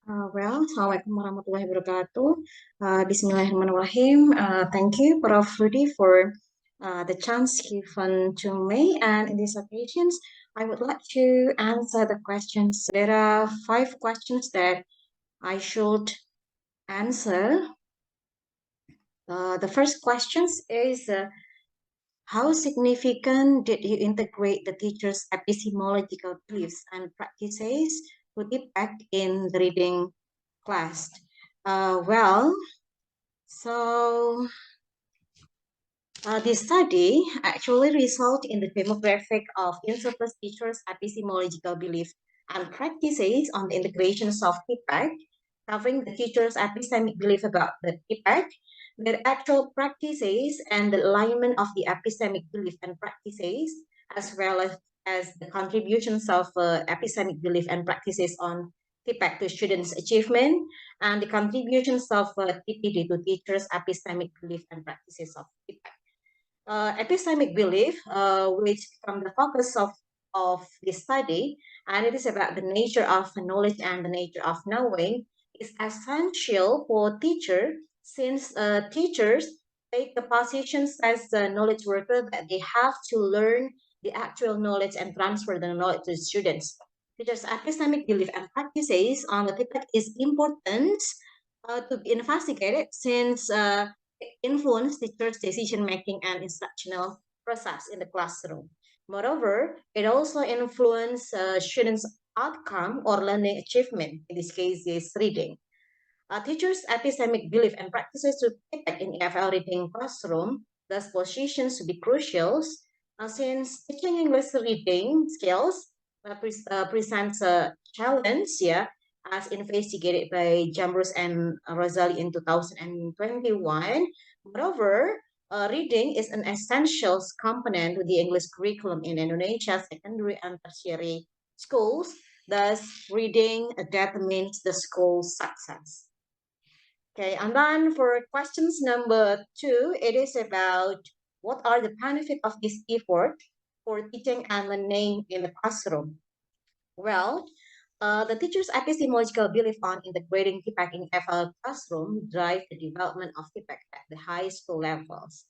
Assalamualaikum warahmatullahi wabarakatuh. Bismillahirrahmanirrahim. Thank you, Prof. Rudi, for the chance given to me. And in these occasions, I would like to answer the questions. There are 5 questions that I should answer. The first question is, how significant did you integrate the teacher's epistemological beliefs and practices to impact in the reading class? So this study actually resulted in the demographic of in-surplus teachers' epistemological belief and practices on the integrations of feedback, covering the teachers' epistemic belief about the feedback, their actual practices, and the alignment of the epistemic belief and practices, as well as the contributions of epistemic belief and practices on feedback to students' achievement, and the contributions of TPD to teachers' epistemic belief and practices of feedback. Epistemic belief, which become the focus of this study, and it is about the nature of knowledge and the nature of knowing, is essential for teacher since teachers take the positions as the knowledge worker that they have to learn the actual knowledge and transfer the knowledge to students. Teachers' epistemic belief and practices on the topic is important to be investigated since influence teachers' decision-making and instructional process in the classroom. Moreover, it also influences students' outcome or learning achievement. In this case, is reading. Teachers' epistemic belief and practices to impact in EFL reading classroom, thus positions to be crucial since teaching English reading skills presents a challenge, as investigated by Jambros and Rosali in 2021. Moreover, reading is an essential component to the English curriculum in Indonesia secondary and tertiary schools. Thus, reading determines the school's success. Okay, and then for questions number 2, it is about what are the benefits of this effort for teaching and learning in the classroom? Well, the teacher's epistemological belief on integrating feedback in FL classroom drive the development of feedback at the high school levels.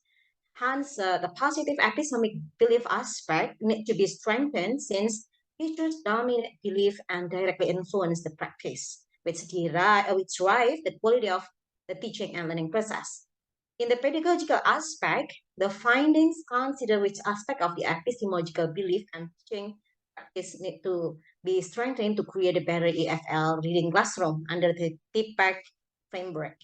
Hence, the positive epistemic belief aspect need to be strengthened since teachers' dominant belief and directly influence the practice, which drive the quality of the teaching and learning process. In the pedagogical aspect, the findings consider which aspect of the epistemological belief and teaching practice need to be strengthened to create a better EFL reading classroom under the feedback framework.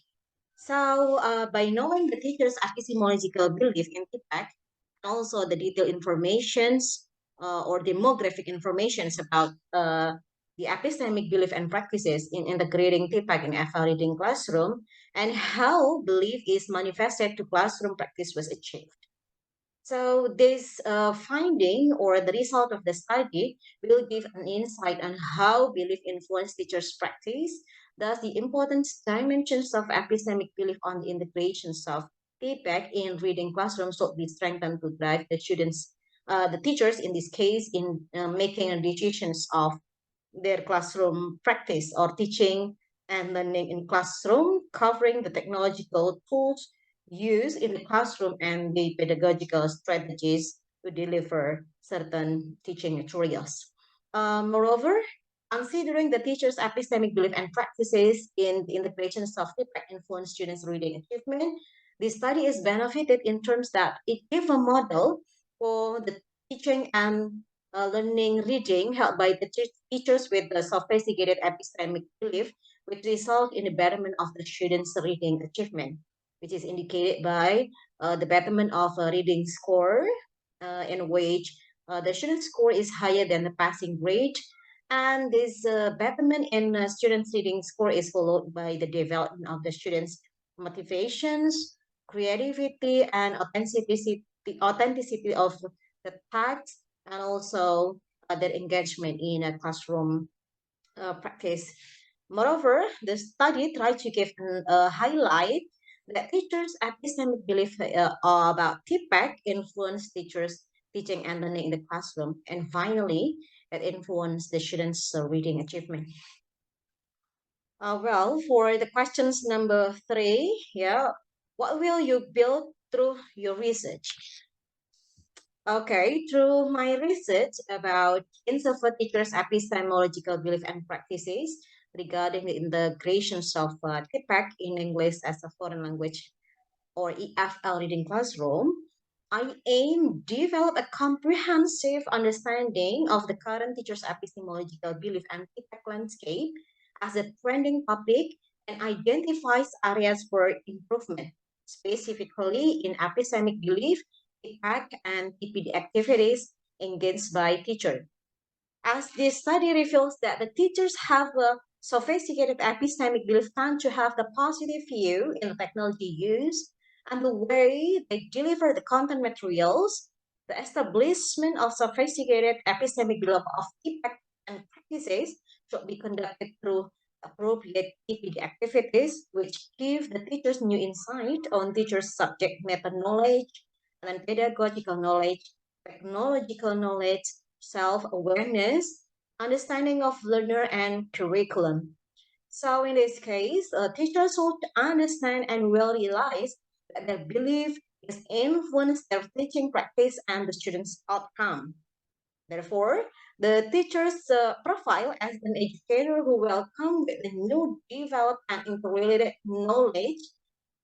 So by knowing the teacher's epistemological belief in feedback, and also the detailed informations or demographic informations about the epistemic belief and practices in integrating feedback in FL reading classroom, and how belief is manifested to classroom practice was achieved. So this finding or the result of the study will give an insight on how belief influences teachers' practice, thus the important dimensions of epistemic belief on the integrations of feedback in reading classrooms should be strengthened to drive the students, the teachers in this case, in making decisions of their classroom practice or teaching and learning in classroom, covering the technological tools used in the classroom and the pedagogical strategies to deliver certain teaching materials. Moreover, considering the teacher's epistemic belief and practices in the integrations of feedback influence students' reading achievement, this study is benefited in terms that it gives a model for the teaching and learning reading held by the teachers with the sophisticated epistemic belief, which result in the betterment of the students' reading achievement, which is indicated by the betterment of a reading score, in which the student score is higher than the passing grade. And this betterment in students' reading score is followed by the development of the students' motivations, creativity, and authenticity of the text, and also their engagement in a classroom practice. Moreover, the study tried to give a highlight that teachers' epistemic belief about feedback influence teachers' teaching and learning in the classroom, and finally, it influenced the students' reading achievement. Well, for the questions number 3, yeah, what will you build through your research? Okay, through my research about introvert teachers' epistemological belief and practices regarding the integrations of TPAC in English as a foreign language or EFL reading classroom, I aim to develop a comprehensive understanding of the current teacher's epistemological belief and TPAC landscape as a trending topic and identifies areas for improvement, specifically in epistemic belief, TPAC, and TPD activities engaged by teachers. As this study reveals that the teachers have a sophisticated epistemic belief tend to have the positive view in the technology use and the way they deliver the content materials, the establishment of sophisticated epistemic belief of impact and practices should be conducted through appropriate TPD activities, which give the teachers new insight on teachers' subject matter knowledge and pedagogical knowledge, technological knowledge, self-awareness, understanding of learner and curriculum. So in this case, teachers should understand and will realize that their belief is influence their teaching practice and the student's outcome. Therefore, the teacher's profile as an educator who will come with the new developed and interrelated knowledge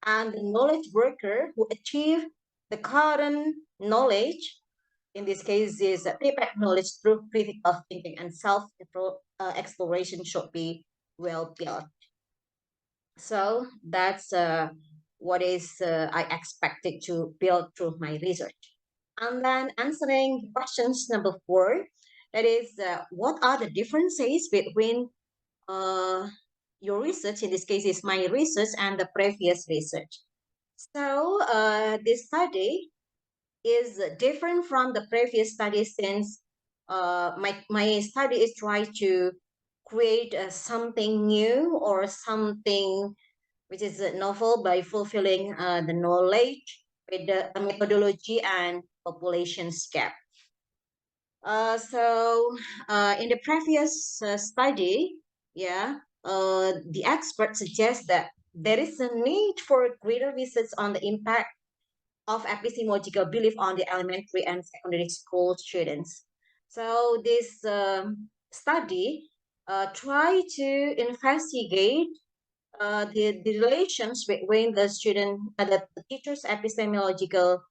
and the knowledge worker who achieve the current knowledge in this case is feedback knowledge through critical thinking and self exploration should be well built. So that's what is I expected to build through my research. And then answering questions number 4, that is what are the differences between uh, your research, in this case is my research and the previous research. So this study is different from the previous study since my study is trying to create something new or something which is novel by fulfilling the knowledge with the methodology and populations gap. So in the previous study, yeah, the experts suggest that there is a need for greater research on the impact of epistemological belief on the elementary and secondary school students. So this study try to investigate the relations between the student and the teacher's epistemological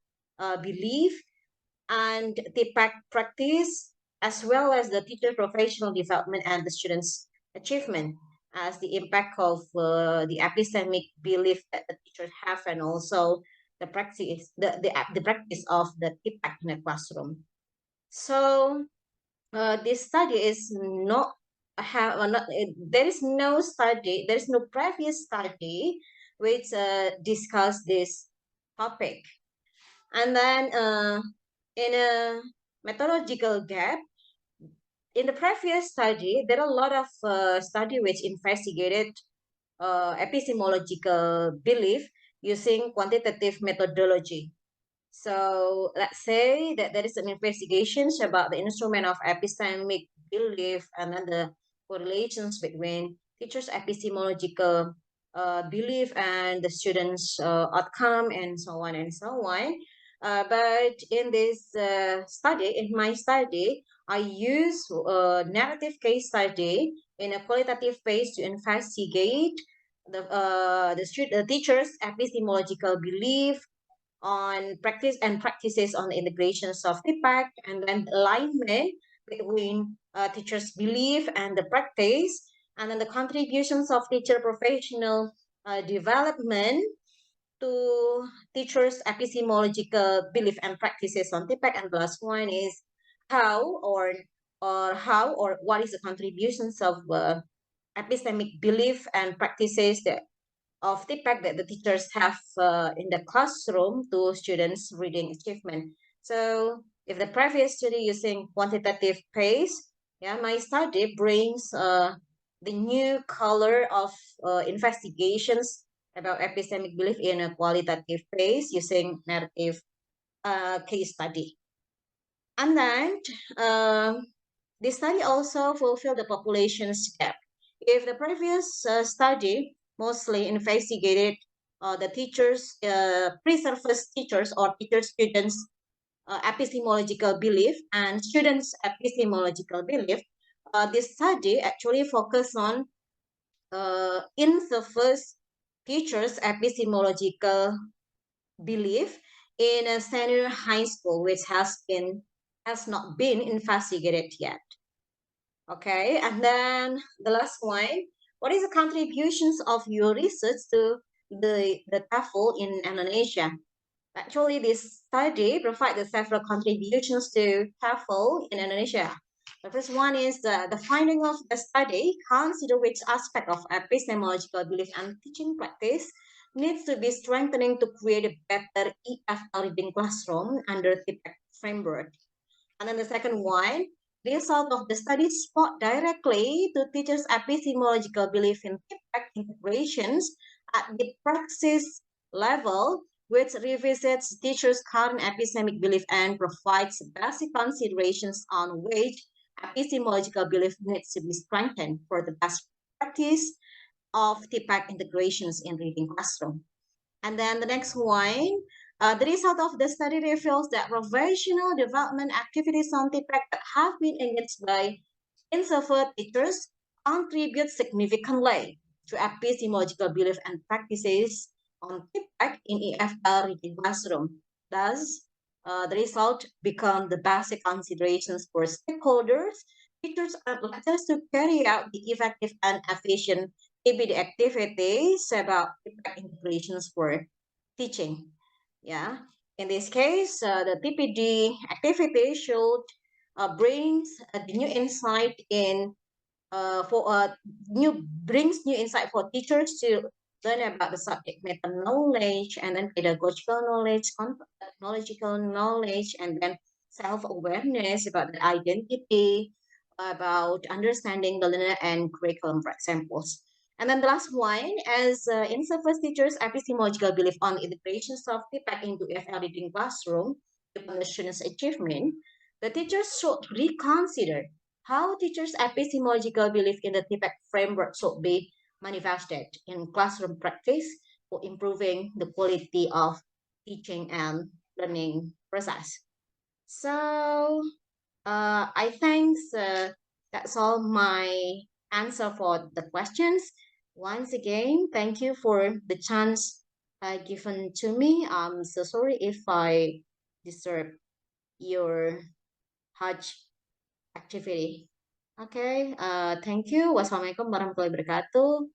belief and the practice, as well as the teacher professional development and the students' achievement, as the impact of the epistemic belief that the teachers have, and also the practice of the impact in the classroom. So this study is not have not there is no study, there is no previous study which discuss this topic. And then in a methodological gap, in the previous study, there are a lot of study which investigated epistemological belief using quantitative methodology. So let's say that there is an investigation about the instrument of epistemic belief and then the correlations between teachers' epistemological belief and the students' outcome and so on and so on. But in this study, in my study, I use a narrative case study in a qualitative phase to investigate the teacher's epistemological belief on practice and practices on the integrations of feedback and then alignment between teachers' belief and the practice, and then the contributions of teacher professional development to teachers' epistemological belief and practices on feedback. And the last one is how or what is the contributions of epistemic belief and practices that of feedback that the teachers have in the classroom to students' reading achievement. So if the previous study using quantitative pace, yeah, my study brings the new color of investigations about epistemic belief in a qualitative pace using narrative case study. And then this study also fulfill the population's gap. If the previous study mostly investigated the teachers, pre-surface teachers or teacher-students epistemological belief and students' epistemological belief, this study actually focused on in-surface teachers' epistemological belief in a senior high school, which has not been investigated yet. Okay, and then the last one, what is the contributions of your research to the TOEFL in Indonesia? Actually, this study provided several contributions to TOEFL in Indonesia. The first one is the finding of the study consider which aspect of epistemological belief and teaching practice needs to be strengthening to create a better EFL reading classroom under TIPEC framework. And then the second one, the result of the study spoke directly to teachers' epistemological belief in feedback integrations at the praxis level, which revisits teachers' current epistemic belief and provides basic considerations on which epistemological belief needs to be strengthened for the best practice of TPAC integrations in reading classroom. And then the next one, the result of the study reveals that professional development activities on TPAC that have been engaged by in-server teachers contribute significantly to epistemological belief and practices on TPAC in EFL reading classroom. Thus, the result become the basic considerations for stakeholders, teachers, and leaders to carry out the effective and efficient M.Pd activities about feedback integrations for teaching. Yeah, in this case, the TPD activity should brings the new insight in for new brings new insight for teachers to learn about the subject matter knowledge and then pedagogical knowledge, technological knowledge, and then self-awareness about the identity, about understanding the learner and curriculum, for examples. And then the last one is in-surface teachers' epistemological belief on integration of feedback into FL reading classroom upon the students' achievement. The teachers should reconsider how teachers' epistemological belief in the TPAC framework should be manifested in classroom practice for improving the quality of teaching and learning process. So I think that's all my answer for the questions. Once again, thank you for the chance given to me. I'm so sorry if I disturb your Hajj activity. Okay, thank you. Wassalamualaikum warahmatullahi wabarakatuh.